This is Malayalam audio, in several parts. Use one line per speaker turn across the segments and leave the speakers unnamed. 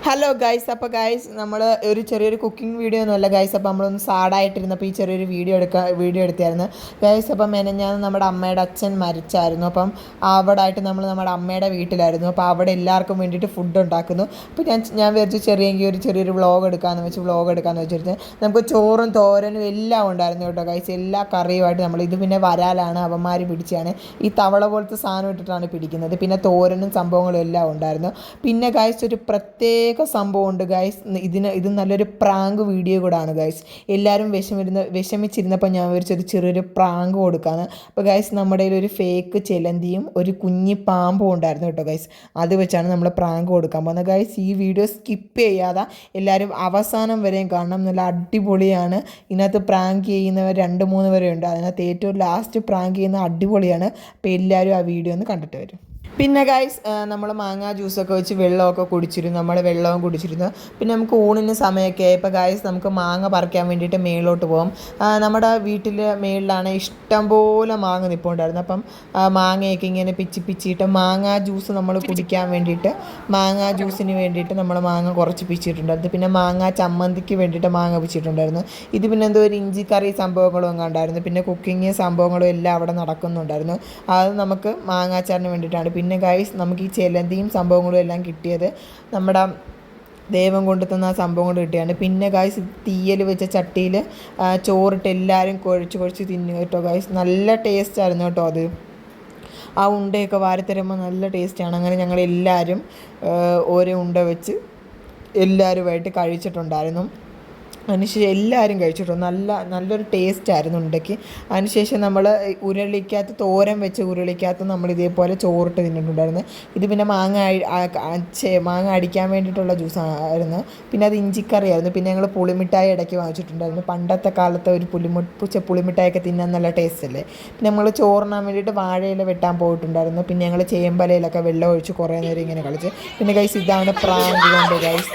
Hello guys. അപ്പോൾ ഗൈസ് നമ്മൾ ഒരു ചെറിയൊരു കുക്കിംഗ് വീഡിയോ ഒന്നുമല്ല ഗൈസ്. അപ്പോൾ നമ്മളൊന്ന് സാഡായിട്ടിരുന്നപ്പോൾ ഈ ചെറിയൊരു വീഡിയോ എടുത്തായിരുന്നു ഗൈസ്. അപ്പം മെനഞ്ഞാന്ന് നമ്മുടെ അമ്മയുടെ അച്ഛൻ മരിച്ചായിരുന്നു. അപ്പം അവിടെ നമ്മുടെ അമ്മയുടെ വീട്ടിലായിരുന്നു. അപ്പോൾ അവിടെ എല്ലാവർക്കും വേണ്ടിയിട്ട് ഫുഡ് ഉണ്ടാക്കുന്നു. അപ്പോൾ ഞാൻ വിചാരിച്ചു ചെറിയൊരു വ്ളോഗ് എടുക്കാമെന്ന് വെച്ചിട്ട് നമുക്ക് ചോറും തോരനും എല്ലാം ഉണ്ടായിരുന്നു കേട്ടോ ഗൈസ്. എല്ലാ കറിയുമായിട്ട് ഇത് പിന്നെ വരാലാണ് അവന്മാർ പിടിച്ചാണ് ഈ തവള പോലത്തെ സാധനം ഇട്ടിട്ടാണ് പിടിക്കുന്നത്. പിന്നെ തോരനും സംഭവങ്ങളും എല്ലാം ഉണ്ടായിരുന്നു. പിന്നെ ഗൈസ് ഒരു പ്രത്യേക സംഭവമുണ്ട് ഗൈസ്. ഇത് നല്ലൊരു പ്രാങ്ക് വീഡിയോ കൂടാണ് ഗൈസ്. എല്ലാവരും വിഷമിച്ചിരുന്നപ്പോൾ ഞാൻ വിചാരിച്ചൊരു ചെറിയൊരു പ്രാങ്ക് കൊടുക്കാന്ന്. അപ്പോൾ ഗൈസ് നമ്മുടെ ഒരു ഫേക്ക് ചെലന്തിയും ഒരു കുഞ്ഞി പാമ്പും ഉണ്ടായിരുന്നു കേട്ടോ ഗൈസ്. അത് വെച്ചാണ് നമ്മൾ പ്രാങ്ക് കൊടുക്കാൻ പോകുന്നത് ഗൈസ്. ഈ വീഡിയോ സ്കിപ്പ് ചെയ്യാതെ എല്ലാവരും അവസാനം വരെയും കാണണം. നല്ല അടിപൊളിയാണ്. ഇതിനകത്ത് പ്രാങ്ക് ചെയ്യുന്നവർ 2-3 വരെ ഉണ്ട്. അതിനകത്ത് ഏറ്റവും ലാസ്റ്റ് പ്രാങ്ക് ചെയ്യുന്ന അടിപൊളിയാണ്. അപ്പോൾ എല്ലാവരും ആ വീഡിയോ ഒന്ന് കണ്ടിട്ട് വരും. പിന്നെ ഗൈസ് നമ്മൾ മാങ്ങാ ജ്യൂസൊക്കെ വെച്ച് വെള്ളവും കുടിച്ചിരുന്നു. പിന്നെ നമുക്ക് ഊണിന് സമയമൊക്കെ ഇപ്പോൾ ഗൈസ് നമുക്ക് മാങ്ങ പറിക്കാൻ വേണ്ടിയിട്ട് മേളിലോട്ട് പോകും. നമ്മുടെ വീട്ടിൽ മേളിലാണ് ഇഷ്ടംപോലെ മാങ്ങ നിൽപ്പുണ്ടായിരുന്നു. അപ്പം മാങ്ങയൊക്കെ ഇങ്ങനെ പിച്ചിട്ട് മാങ്ങാ ജ്യൂസ് നമ്മൾ കുടിക്കാൻ വേണ്ടിയിട്ട് മാങ്ങാ ജ്യൂസിന് വേണ്ടിയിട്ട് നമ്മൾ മാങ്ങ കുറച്ച് പിച്ചിട്ടുണ്ടായിരുന്നു. പിന്നെ മാങ്ങാ ചമ്മന്തിക്ക് വേണ്ടിയിട്ട് മാങ്ങ പിച്ചിട്ടുണ്ടായിരുന്നു. ഇത് പിന്നെ എന്തോ ഒരു ഇഞ്ചിക്കറി സംഭവങ്ങളും ഒക്കെ ഉണ്ടായിരുന്നു. പിന്നെ കുക്കിങ് സംഭവങ്ങളും എല്ലാം അവിടെ നടക്കുന്നുണ്ടായിരുന്നു. അത് നമുക്ക് മാങ്ങാച്ചാറിന് വേണ്ടിയിട്ടാണ്. പിന്നെ ഗൈസ് നമുക്ക് ഈ ചെലന്തിയും സംഭവങ്ങളും എല്ലാം കിട്ടിയത് നമ്മുടെ ദൈവം കൊണ്ടു തന്ന ആ സംഭവം കൊണ്ട് കിട്ടിയാണ്. പിന്നെ ഗൈസ് തീയൽ വെച്ച ചട്ടിയിൽ ചോറിട്ട് എല്ലാവരും കുഴച്ച് തിന്നുക കേട്ടോ ഗൈസ്. നല്ല ടേസ്റ്റായിരുന്നു കേട്ടോ. അത് ആ ഉണ്ടയൊക്കെ വാരിത്തരുമ്പോൾ നല്ല ടേസ്റ്റാണ്. അങ്ങനെ ഞങ്ങളെല്ലാവരും ഓരോ ഉണ്ട വെച്ച് എല്ലാവരുമായിട്ട് കഴിച്ചിട്ടുണ്ടായിരുന്നു. അതിനുശേഷം എല്ലാവരും കഴിച്ചിട്ടുണ്ട്. നല്ലൊരു ടേസ്റ്റായിരുന്നു ഉണ്ടയ്ക്ക്. അതിനുശേഷം നമ്മൾ തോരൻ വെച്ച് ഉരുളിക്കകത്ത് നമ്മൾ ഇതേപോലെ ചോറിട്ട് തിന്നിട്ടുണ്ടായിരുന്നു. ഇത് പിന്നെ മാങ്ങ അടിക്കാൻ വേണ്ടിയിട്ടുള്ള ജ്യൂസായിരുന്നു. പിന്നെ അത് ഇഞ്ചിക്കറിയായിരുന്നു. പിന്നെ ഞങ്ങൾ പുളിമിഠായി ഇടയ്ക്ക് വാങ്ങിച്ചിട്ടുണ്ടായിരുന്നു. പണ്ടത്തെ കാലത്തെ ഒരു പുളിമിഠായൊക്കെ തിന്നാൻ നല്ല ടേസ്റ്റ് അല്ലേ. പിന്നെ നമ്മൾ ചോറിനാൻ വേണ്ടിയിട്ട് വാഴയില വെട്ടാൻ പോയിട്ടുണ്ടായിരുന്നു. പിന്നെ ഞങ്ങൾ ചേമ്പലയിലൊക്കെ വെള്ളം ഒഴിച്ച് കുറേ നേരം ഇങ്ങനെ കളിച്ച്. പിന്നെ ഗൈസ് ഇതാണ് പ്രാങ്ക് കൊണ്ട് ഗൈസ്.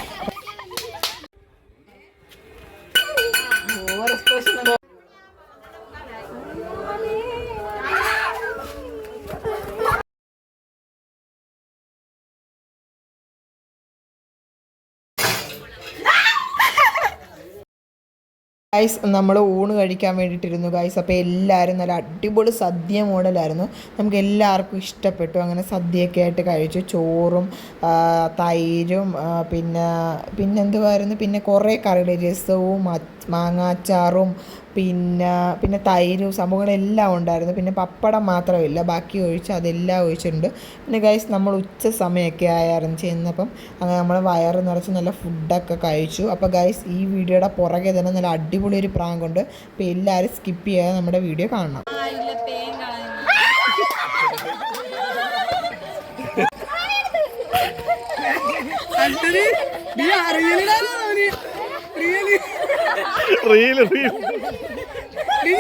ഗൈസ് നമ്മൾ ഊണ് കഴിക്കാൻ വേണ്ടിയിട്ടിരുന്നു ഗൈസ്. അപ്പോൾ എല്ലാവരും നല്ല അടിപൊളി സദ്യ മോഡലായിരുന്നു. നമുക്ക് എല്ലാവർക്കും ഇഷ്ടപ്പെട്ടു. അങ്ങനെ സദ്യയൊക്കെ ആയിട്ട് കഴിച്ചു. ചോറും തൈരും പിന്നെ എന്തുവായിരുന്നു, പിന്നെ കുറേ കറികൾ, രസവും മാങ്ങാച്ചാറും പിന്നെ തൈരും സംഭവങ്ങളെല്ലാം ഉണ്ടായിരുന്നു. പിന്നെ പപ്പടം മാത്രമില്ല, ബാക്കി അതെല്ലാം ഒഴിച്ചിട്ടുണ്ട്. പിന്നെ ഗൈസ് നമ്മൾ ഉച്ച സമയമൊക്കെ ആയിരുന്നു ചെന്നപ്പം. അങ്ങനെ നമ്മൾ വയറ് നിറച്ച് നല്ല ഫുഡൊക്കെ കഴിച്ചു. അപ്പോൾ ഗൈസ് ഈ വീഡിയോയുടെ പുറകെ തന്നെ നല്ല അടിപൊളി ഒരു പ്രാങ്ക് ഉണ്ട്. അപ്പോൾ എല്ലാവരും സ്കിപ്പ് ചെയ്യാതെ നമ്മുടെ വീഡിയോ കാണണം.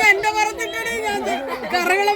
എന്റെ പുറത്തിട്ട് കറകളെ